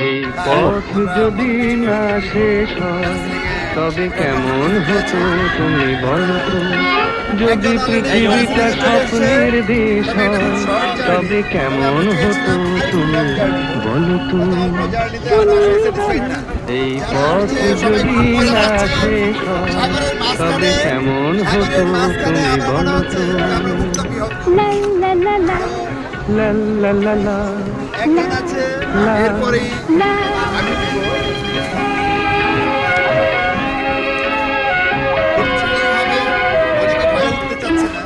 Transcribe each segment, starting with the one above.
এই পথ যদি না শেষ হয় তবে কেমন হতো তুমি বলো তো? যদি পৃথিবীটা স্বপ্নের দেশ হয় তবে কেমন হতো তুমি বলো তো? এই পথ যদি না শেষ হয় তবে কেমন হতো তুমি বলো তো? লা লা লা লা একজন আছে, এরপরেই আমি দিব। অনেকে ভয়ে উঠতে চাচ্ছে না,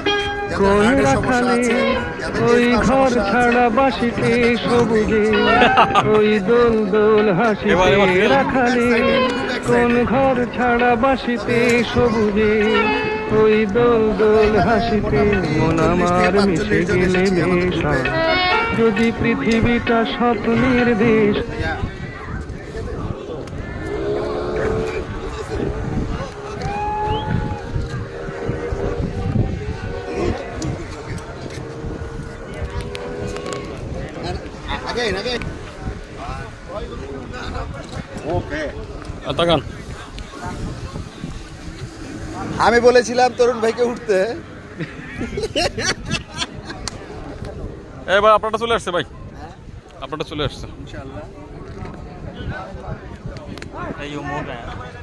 যাদের কোন হার্টের সমস্যা রাখালে আছে, যাদের ওই এজমার ঘর সমস্যা আছে, ছাড়া বাসিতে সবুজে ওই দোল দোল হাসিতে রাখালে কোন ঘর ছাড়া বাসিতে সবুজে ওই দোল দোল হাসিতে মন আমার মিশে গেলে মেশা যদি পৃথিবীটা স্বপ্নের দেশ। আমি বলেছিলাম তরুণ ভাইকে উঠতে। এই ভাই আপনারটা চলে আসছে ভাই, আপনারটা চলে আসছে। ইনশাআল্লাহ। Hey, you move that.